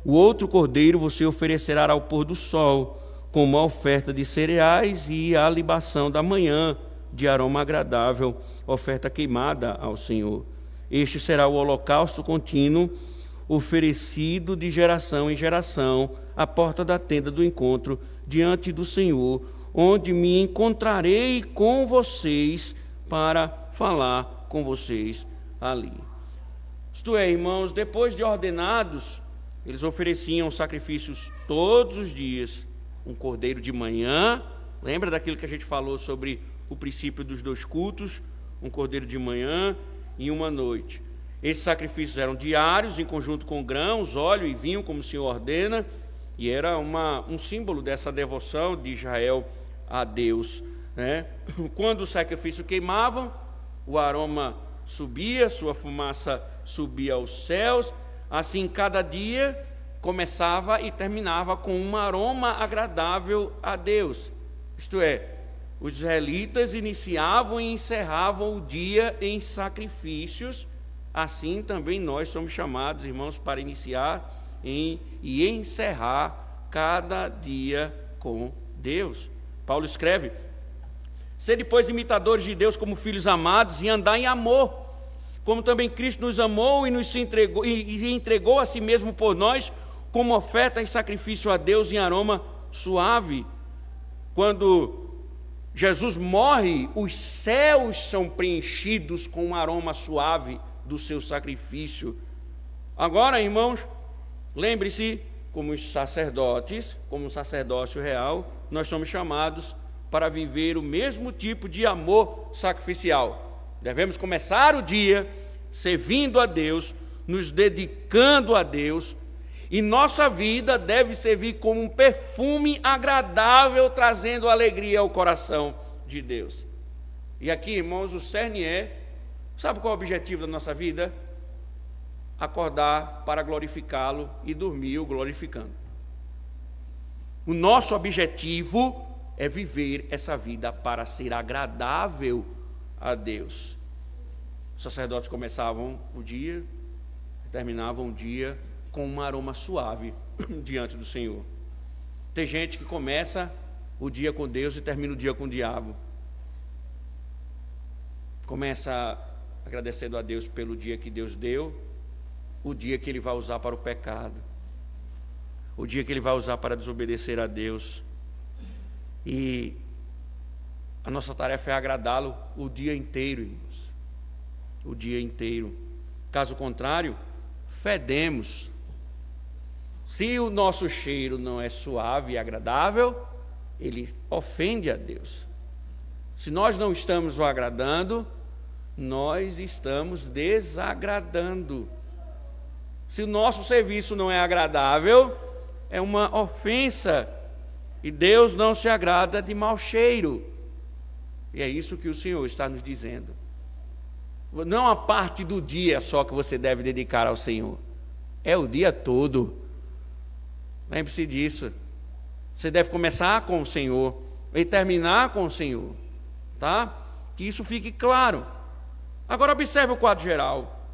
O outro cordeiro você oferecerá ao pôr do sol, com uma oferta de cereais e a libação da manhã, de aroma agradável, oferta queimada ao Senhor. Este será o holocausto contínuo, oferecido de geração em geração, à porta da tenda do encontro, diante do Senhor, onde me encontrarei com vocês para falar com vocês ali. Isto é, irmãos, depois de ordenados, eles ofereciam sacrifícios todos os dias, um cordeiro de manhã, lembra daquilo que a gente falou sobre o princípio dos 2 cultos, um cordeiro de manhã e uma noite. Esses sacrifícios eram diários, em conjunto com grãos, óleo e vinho, como o Senhor ordena, e era um símbolo dessa devoção de Israel a Deus, né? Quando o sacrifício queimavam, o aroma subia, sua fumaça subia aos céus. Assim, cada dia começava e terminava com um aroma agradável a Deus. Isto é, os israelitas iniciavam e encerravam o dia em sacrifícios. Assim também nós somos chamados, irmãos, para iniciar e encerrar cada dia com Deus. Paulo escreve: sede, pois, imitadores de Deus como filhos amados, e andar em amor, como também Cristo nos amou e entregou a si mesmo por nós, como oferta e sacrifício a Deus em aroma suave. Quando Jesus morre, os céus são preenchidos com um aroma suave do seu sacrifício. Agora, irmãos, lembre-se, como os sacerdotes, como um sacerdócio real, nós somos chamados para viver o mesmo tipo de amor sacrificial. Devemos começar o dia servindo a Deus, nos dedicando a Deus, e nossa vida deve servir como um perfume agradável, trazendo alegria ao coração de Deus. E aqui, irmãos, o cerne sabe qual é o objetivo da nossa vida? Acordar para glorificá-lo e dormir o glorificando. O nosso objetivo é viver essa vida para ser agradável a Deus. Os sacerdotes começavam o dia, terminavam o dia com um aroma suave diante do Senhor. Tem gente que começa o dia com Deus e termina o dia com o diabo. Começa agradecendo a Deus pelo dia que Deus deu, o dia que Ele vai usar para o pecado, o dia que Ele vai usar para desobedecer a Deus. E a nossa tarefa é agradá-lo o dia inteiro, irmãos. O dia inteiro. Caso contrário, fedemos. Se o nosso cheiro não é suave e agradável, ele ofende a Deus. Se nós não estamos o agradando, nós estamos desagradando. Se o nosso serviço não é agradável, é uma ofensa. E Deus não se agrada de mau cheiro. E é isso que o Senhor está nos dizendo. Não a parte do dia só que você deve dedicar ao Senhor. É o dia todo. Lembre-se disso. Você deve começar com o Senhor e terminar com o Senhor. Tá? Que isso fique claro. Agora observe o quadro geral,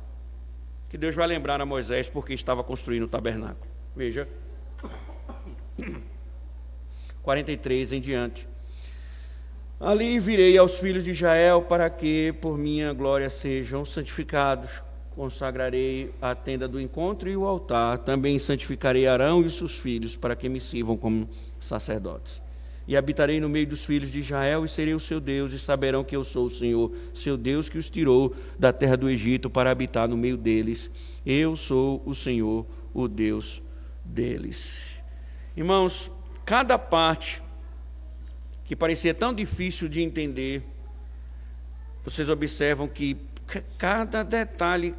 que Deus vai lembrar a Moisés porque estava construindo o tabernáculo. Veja, 43 em diante. Ali virei aos filhos de Israel para que por minha glória sejam santificados. Consagrarei a tenda do encontro e o altar. Também santificarei Arão e seus filhos para que me sirvam como sacerdotes. E habitarei no meio dos filhos de Israel e serei o seu Deus, e saberão que eu sou o Senhor, seu Deus, que os tirou da terra do Egito para habitar no meio deles. Eu sou o Senhor, o Deus deles. Irmãos, cada parte que parecia tão difícil de entender, vocês observam que cada detalhe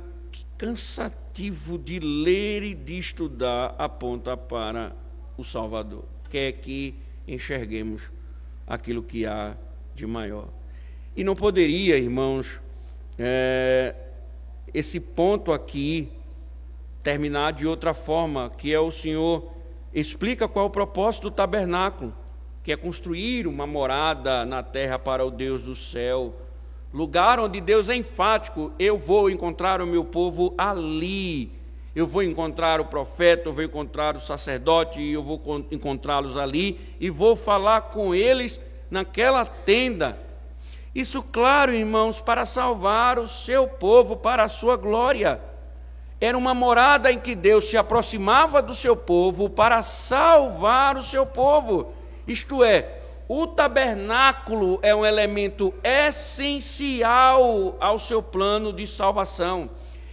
cansativo de ler e de estudar aponta para o Salvador. Quer que enxerguemos aquilo que há de maior. E não poderia, irmãos, esse ponto aqui terminar de outra forma, que é o Senhor explica qual é o propósito do tabernáculo, que é construir uma morada na terra para o Deus do céu, lugar onde Deus é enfático: eu vou encontrar o meu povo ali, eu vou encontrar o profeta, eu vou encontrar o sacerdote, e eu vou encontrá-los ali, e vou falar com eles naquela tenda. Isso, claro, irmãos, para salvar o seu povo, para a sua glória. Era uma morada em que Deus se aproximava do seu povo para salvar o seu povo. Isto é, o tabernáculo é um elemento essencial ao seu plano de salvação.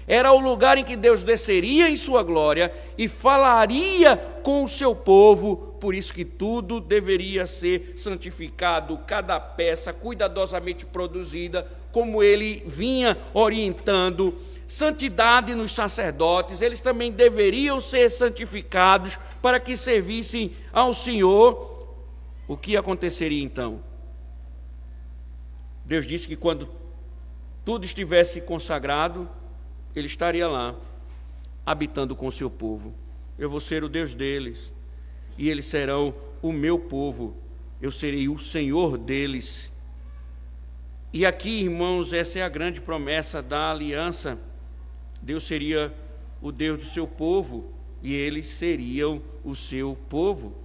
Era o lugar em que Deus desceria em sua glória e falaria com o seu povo, por isso que tudo deveria ser santificado, cada peça cuidadosamente produzida, como ele vinha orientando. Santidade nos sacerdotes, eles também deveriam ser santificados para que servissem ao Senhor. O que aconteceria então? Deus disse que quando tudo estivesse consagrado, Ele estaria lá, habitando com o seu povo. Eu vou ser o Deus deles, e eles serão o meu povo. Eu serei o Senhor deles. E aqui, irmãos, essa é a grande promessa da aliança. Deus seria o Deus do seu povo, e eles seriam o seu povo.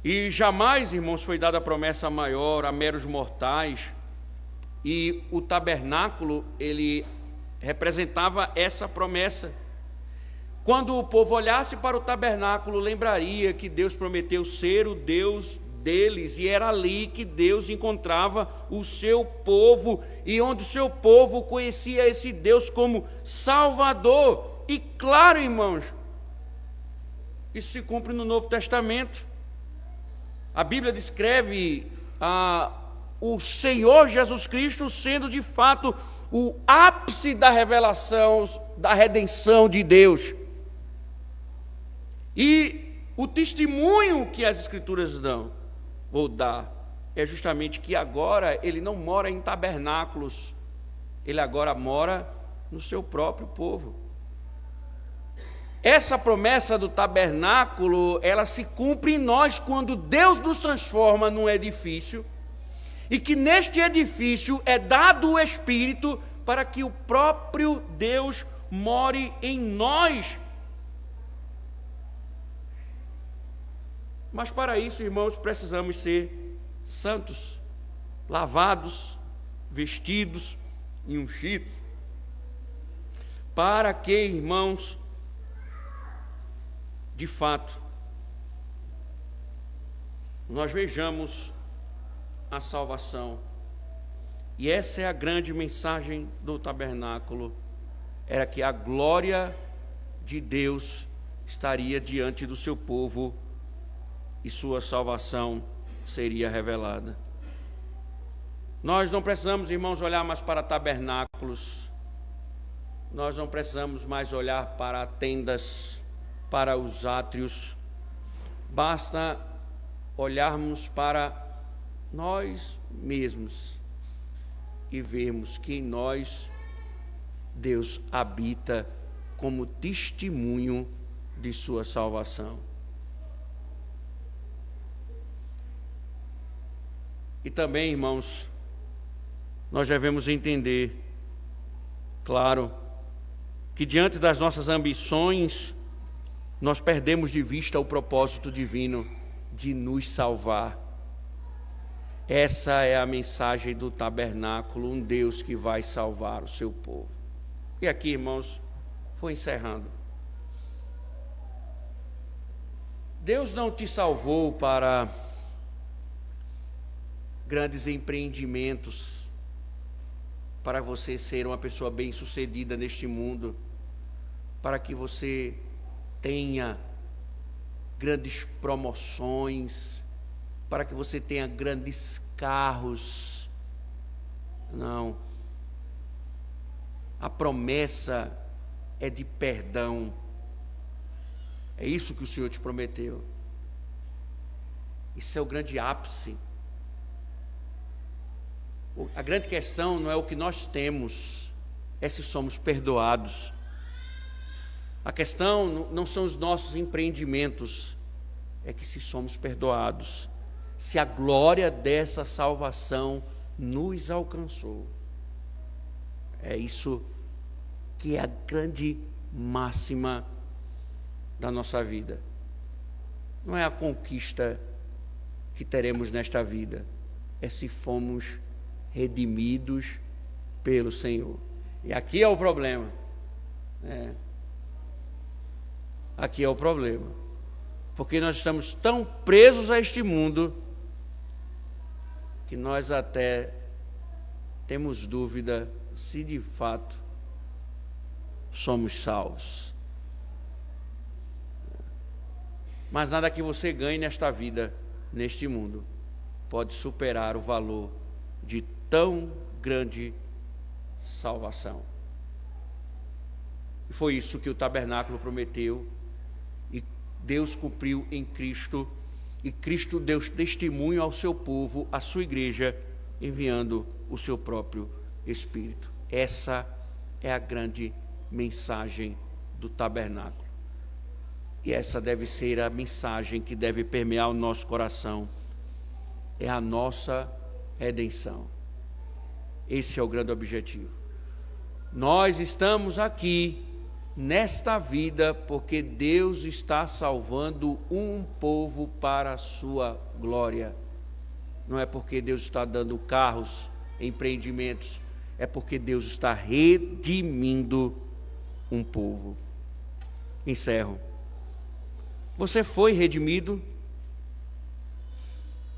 E jamais, irmãos, foi dada a promessa maior a meros mortais. E o tabernáculo, ele representava essa promessa. Quando o povo olhasse para o tabernáculo, lembraria que Deus prometeu ser o Deus deles, e era ali que Deus encontrava o seu povo, e onde o seu povo conhecia esse Deus como Salvador. E claro, irmãos, isso se cumpre no Novo Testamento. A Bíblia descreve o Senhor Jesus Cristo sendo de fato o ápice da revelação, da redenção de Deus. E o testemunho que as Escrituras dão, ou dá, é justamente que agora ele não mora em tabernáculos, ele agora mora no seu próprio povo. Essa promessa do tabernáculo, ela se cumpre em nós quando Deus nos transforma num edifício, e que neste edifício é dado o Espírito para que o próprio Deus more em nós. Mas para isso, irmãos, precisamos ser santos, lavados, vestidos e ungidos. Para que, irmãos, de fato, nós vejamos a salvação. E essa é a grande mensagem do tabernáculo, era que a glória de Deus estaria diante do seu povo e sua salvação seria revelada. Nós não precisamos, irmãos, olhar mais para tabernáculos, nós não precisamos mais olhar para tendas, para os átrios, basta olharmos para nós mesmos e vermos que em nós Deus habita como testemunho de sua salvação. E também, irmãos, nós devemos entender, claro, que diante das nossas ambições nós perdemos de vista o propósito divino de nos salvar. Essa é a mensagem do tabernáculo, um Deus que vai salvar o seu povo. E aqui, irmãos, vou encerrando. Deus não te salvou para grandes empreendimentos, para você ser uma pessoa bem-sucedida neste mundo, para que você tenha grandes promoções, para que você tenha grandes carros. Não. A promessa é de perdão. É isso que o Senhor te prometeu. Isso é o grande ápice. A grande questão não é o que nós temos, é se somos perdoados. A questão não são os nossos empreendimentos, é que se somos perdoados, se a glória dessa salvação nos alcançou. É isso que é a grande máxima da nossa vida. Não é a conquista que teremos nesta vida, é se fomos redimidos pelo Senhor. E aqui é o problema. Aqui é o problema. Porque nós estamos tão presos a este mundo que nós até temos dúvida se de fato somos salvos. Mas nada que você ganhe nesta vida, neste mundo, pode superar o valor de tão grande salvação. E foi isso que o tabernáculo prometeu, e Deus cumpriu em Cristo, e Cristo deu testemunho ao seu povo, à sua igreja, enviando o seu próprio Espírito. Essa é a grande mensagem do tabernáculo. E essa deve ser a mensagem que deve permear o nosso coração. É a nossa redenção. Esse é o grande objetivo. Nós estamos aqui nesta vida porque Deus está salvando um povo para a sua glória. Não é porque Deus está dando carros, empreendimentos, é porque Deus está redimindo um povo. Encerro. Você foi redimido?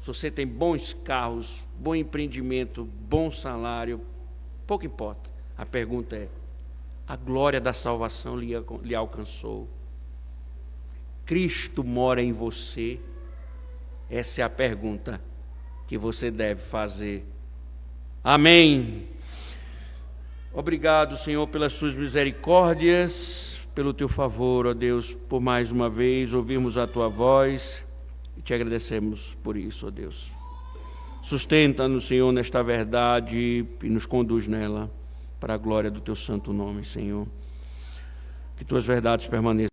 Se você tem bons carros, bom empreendimento, bom salário, pouco importa. A pergunta é: a glória da salvação lhe alcançou? Cristo mora em você? Essa é a pergunta que você deve fazer. Amém. Obrigado, Senhor, pelas suas misericórdias, pelo teu favor, ó Deus, por mais uma vez ouvirmos a tua voz, e te agradecemos por isso, ó Deus. Sustenta-nos, Senhor, nesta verdade e nos conduz nela, para a glória do teu santo nome, Senhor. Que tuas verdades permaneçam